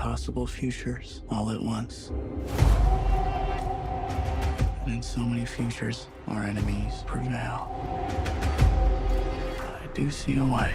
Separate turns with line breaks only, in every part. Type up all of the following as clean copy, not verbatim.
possible futures all at once. And in so many futures, our enemies prevail. I do see a way.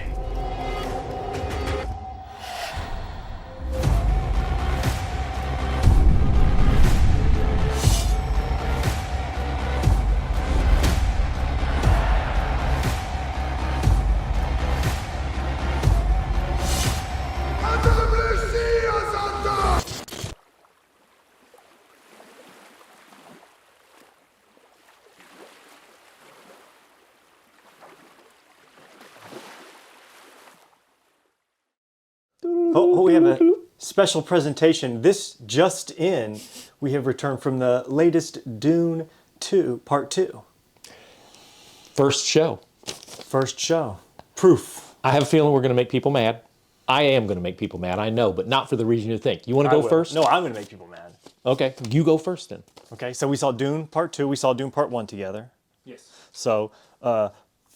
Oh, we have a special presentation. This just in, we have returned from the latest Dune 2, Part 2.
First show.
First show. Proof.
I have a feeling we're going to make people mad. I am going to make people mad, I know, but not for the reason you think. You want to go first?
No, I'm going to make people mad.
Okay, you go first then.
Okay, so we saw Dune Part 2, we saw Dune Part 1 together.
Yes.
So,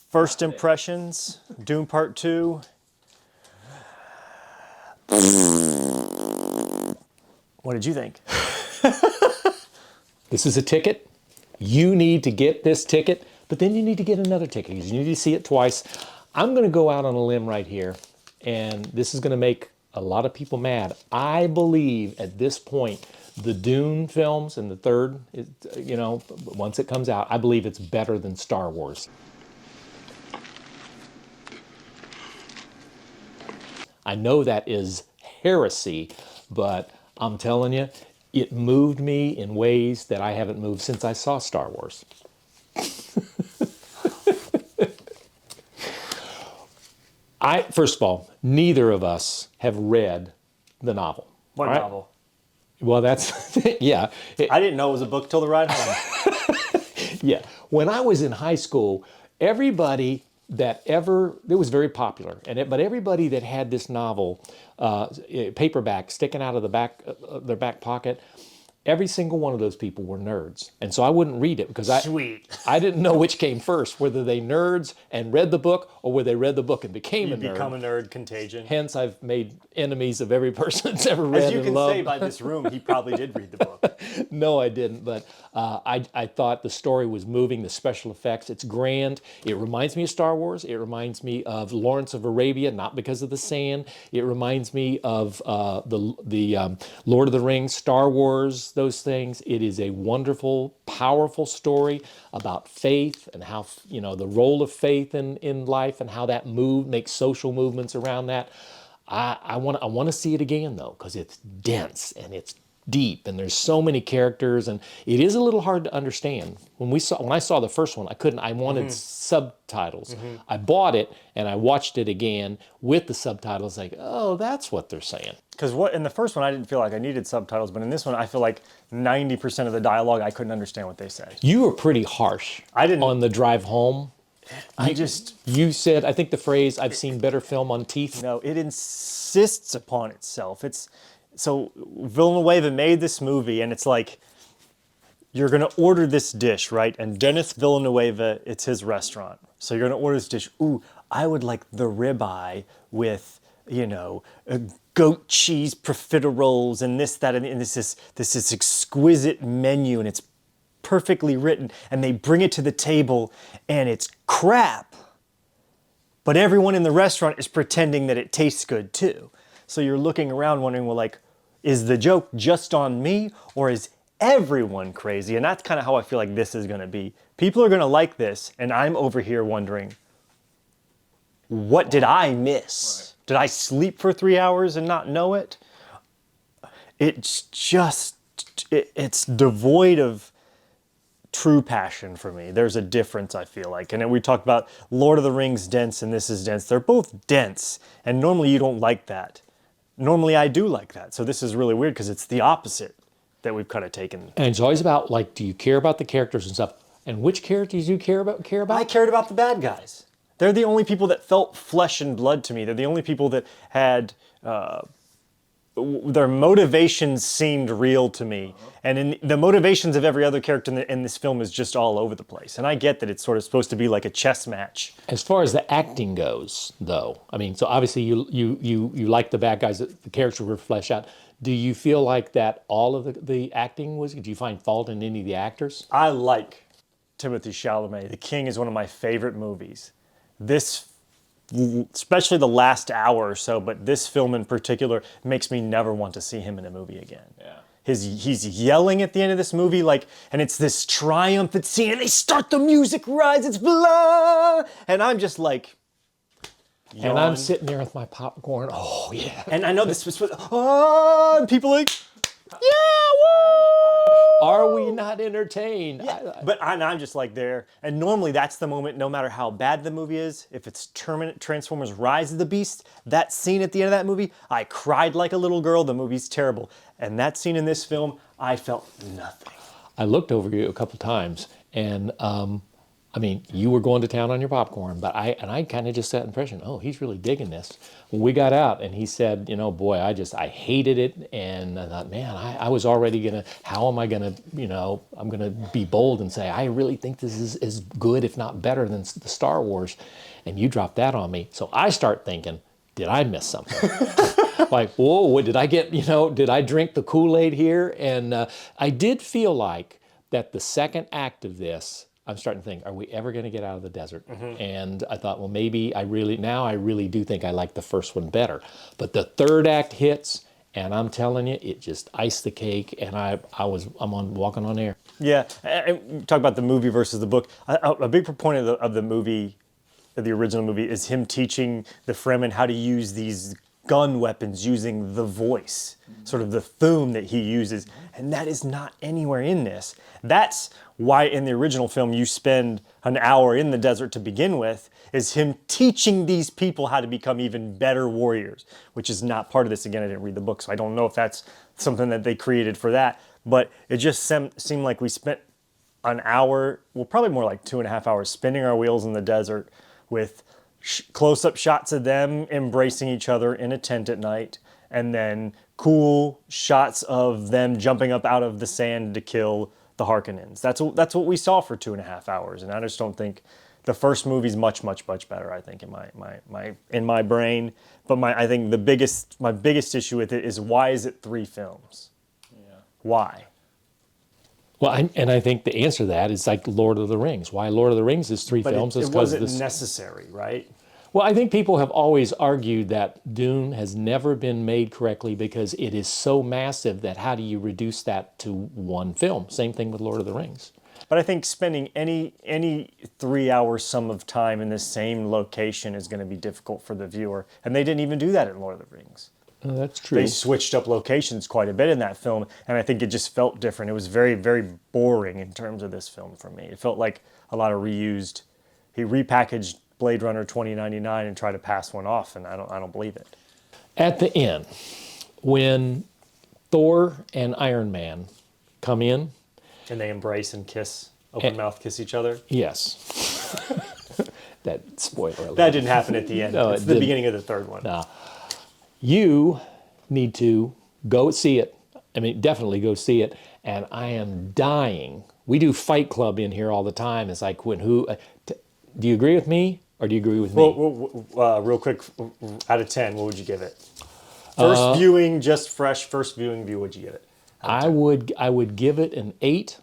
first impressions, Dune Part 2. What did you think?
This is a ticket. You need to get this ticket, but then you need to get another ticket because you need to see it twice. I'm going to go out on a limb right here, and this is going to make a lot of people mad. I believe at this point, the Dune films and the third, you know, once it comes out, I believe it's better than Star Wars. I know that is heresy, but I'm telling you, it moved me in ways that I haven't moved since I saw Star Wars. First of all, neither of us have read the novel.
What
right?
novel?
Well, that's, yeah.
I didn't know it was a book till the ride home.
Yeah. When I was in high school, everybody that ever, it was very popular, but everybody that had this novel, paperback, sticking out of the back, their back pocket, every single one of those people were nerds. And so I wouldn't read it because I didn't know which came first, whether they nerds and read the book or whether they read the book and became a nerd.
Become a nerd, contagion.
Hence, I've made enemies of every person that's ever read and loved.
As you can say by this room, he probably did read the book.
No, I didn't, but I thought the story was moving, the special effects, it's grand. It reminds me of Star Wars. It reminds me of Lawrence of Arabia, not because of the sand. It reminds me of the Lord of the Rings, Star Wars, those things. It is a wonderful, powerful story about faith and how, you know, the role of faith in life and how that makes social movements around that. I want to see it again though, because it's dense and it's deep and there's so many characters and it is a little hard to understand. When I saw the first one, I wanted subtitles. I bought it and I watched it again with the subtitles like, oh, that's what they're saying.
Because in the first one, I didn't feel like I needed subtitles, but in this one, I feel like 90% of the dialogue, I couldn't understand what they said.
You were pretty harsh on the drive home. You said, I think the phrase, I've seen better film on teeth.
No, it insists upon itself. So Villanueva made this movie, and it's like, you're going to order this dish, right? And Denis Villanueva, it's his restaurant. So you're going to order this dish. Ooh, I would like the ribeye with, you know, goat cheese profiteroles and this, that, and this is exquisite menu, and it's perfectly written. And they bring it to the table, and it's crap. But everyone in the restaurant is pretending that it tastes good too. So you're looking around wondering, well, like, is the joke just on me or is everyone crazy? And that's kind of how I feel like this is going to be. People are going to like this, and I'm over here wondering, what did I miss? Right. Did I sleep for 3 hours and not know it? It's just, it's devoid of true passion for me. There's a difference, I feel like. And then we talked about Lord of the Rings dense and this is dense. They're both dense, and normally you don't like that. Normally I do like that. So this is really weird because it's the opposite that we've kind of taken.
And it's always about, like, do you care about the characters and stuff? And which characters do you care about?
I cared about the bad guys. They're the only people that felt flesh and blood to me. They're the only people that had, their motivations seemed real to me. And the motivations of every other character in this film is just all over the place. And I get that it's sort of supposed to be like a chess match.
As far as the acting goes, though, I mean, so obviously you like the bad guys, the characters were fleshed out. Do you feel like that all of the acting was? Do you find fault in any of the actors?
I like Timothy Chalamet. The King is one of my favorite movies. This, especially the last hour or so, but this film in particular makes me never want to see him in a movie again.
Yeah.
He's yelling at the end of this movie, like, and it's this triumphant scene, and they start the music rise, it's blah, and I'm just like,
And I'm
yawn.
sitting there with my popcorn. Oh yeah.
And I know this was, oh, and people like, yeah, woo!
Are we not entertained?
But I'm just like there, and normally that's the moment, no matter how bad the movie is, if it's Transformers Rise of the Beast, that scene at the end of that movie, I cried like a little girl, the movie's terrible. And that scene in this film, I felt nothing.
I looked over you a couple times, and I mean, you were going to town on your popcorn, but I kind of just got the impression, oh, he's really digging this. When we got out, and he said, you know, boy, I hated it, and I thought, man, I was already gonna, how am I gonna, you know, I'm gonna be bold and say, I really think this is as good, if not better, than the Star Wars, and you dropped that on me. So I start thinking, did I miss something? Like, whoa, what did I get, you know, did I drink the Kool-Aid here? And I did feel like that the second act of this, I'm starting to think, are we ever going to get out of the desert? And I thought, well, maybe I really do think I like the first one better. But the third act hits, and I'm telling you, it just iced the cake, and I'm walking on air.
Yeah, and talk about the movie versus the book. A big proponent of the movie, of the original movie, is him teaching the Fremen how to use these gun weapons using the voice, sort of the thum that he uses, and that is not anywhere in this. That's why in the original film you spend an hour in the desert to begin with, is him teaching these people how to become even better warriors, which is not part of this. Again, I didn't read the book, so I don't know if that's something that they created for that, but it just seemed like we spent an hour, well, probably more like 2.5 hours, spinning our wheels in the desert with close-up shots of them embracing each other in a tent at night, and then cool shots of them jumping up out of the sand to kill the Harkonnens. That's what we saw for 2.5 hours, and I just don't think the first movie's much better. I think in my brain, but I think my biggest issue with it is, why is it 3 films? Yeah. Why?
Well, I think the answer to that is like Lord of the Rings. Why Lord of the Rings is 3 films?
It wasn't necessary, right?
Well, I think people have always argued that Dune has never been made correctly because it is so massive that how do you reduce that to 1 film? Same thing with Lord of the Rings.
But I think spending any 3-hour sum of time in the same location is going to be difficult for the viewer, and they didn't even do that in Lord of the Rings.
That's true.
They switched up locations quite a bit in that film, and I think it just felt different. It was very boring in terms of this film for me. It felt like a lot of reused. He repackaged Blade Runner 2099 and tried to pass one off, and I don't believe it.
At the end, when Thor and Iron Man come in,
And they embrace and kiss, open mouth kiss each other.
yes, that spoiler alert.
That didn't happen at the end.
No,
it's
it
the
didn't.
beginning of the third one.
No. You need to go see it. I mean, definitely go see it. And I am dying. We do Fight Club in here all the time. It's like, do you agree with me or do you agree with me?
Well, real quick, out of 10, what would you give it? First viewing, just fresh, first viewing view, would you give it?
I would give it an 8.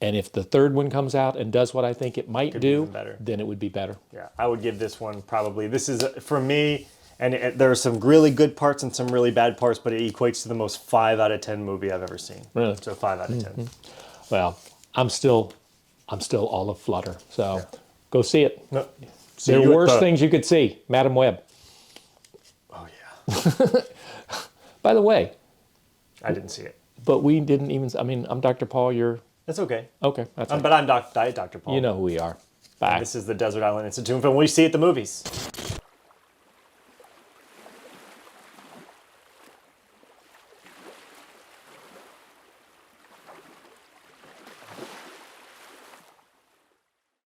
And if the third one comes out and does what I think it might
be
do,
even better.
then it would be better.
Yeah, I would give this one probably. This is, for me, and there are some really good parts and some really bad parts, but it equates to the most 5 out of 10 movie I've ever seen.
Really?
So 5 out of 10.
Well, I'm still all aflutter. So go see it.
No, see
There
you
are
at
worse
the-
things you could see. Madam Web.
Oh, yeah.
By the way,
I didn't see it.
but we didn't even, I mean, I'm Dr. Paul, you're,
That's okay.
okay. That's
But I'm Diet Dr. Paul.
You know who we are. Bye.
This is the Desert Island Institute film we see at the movies.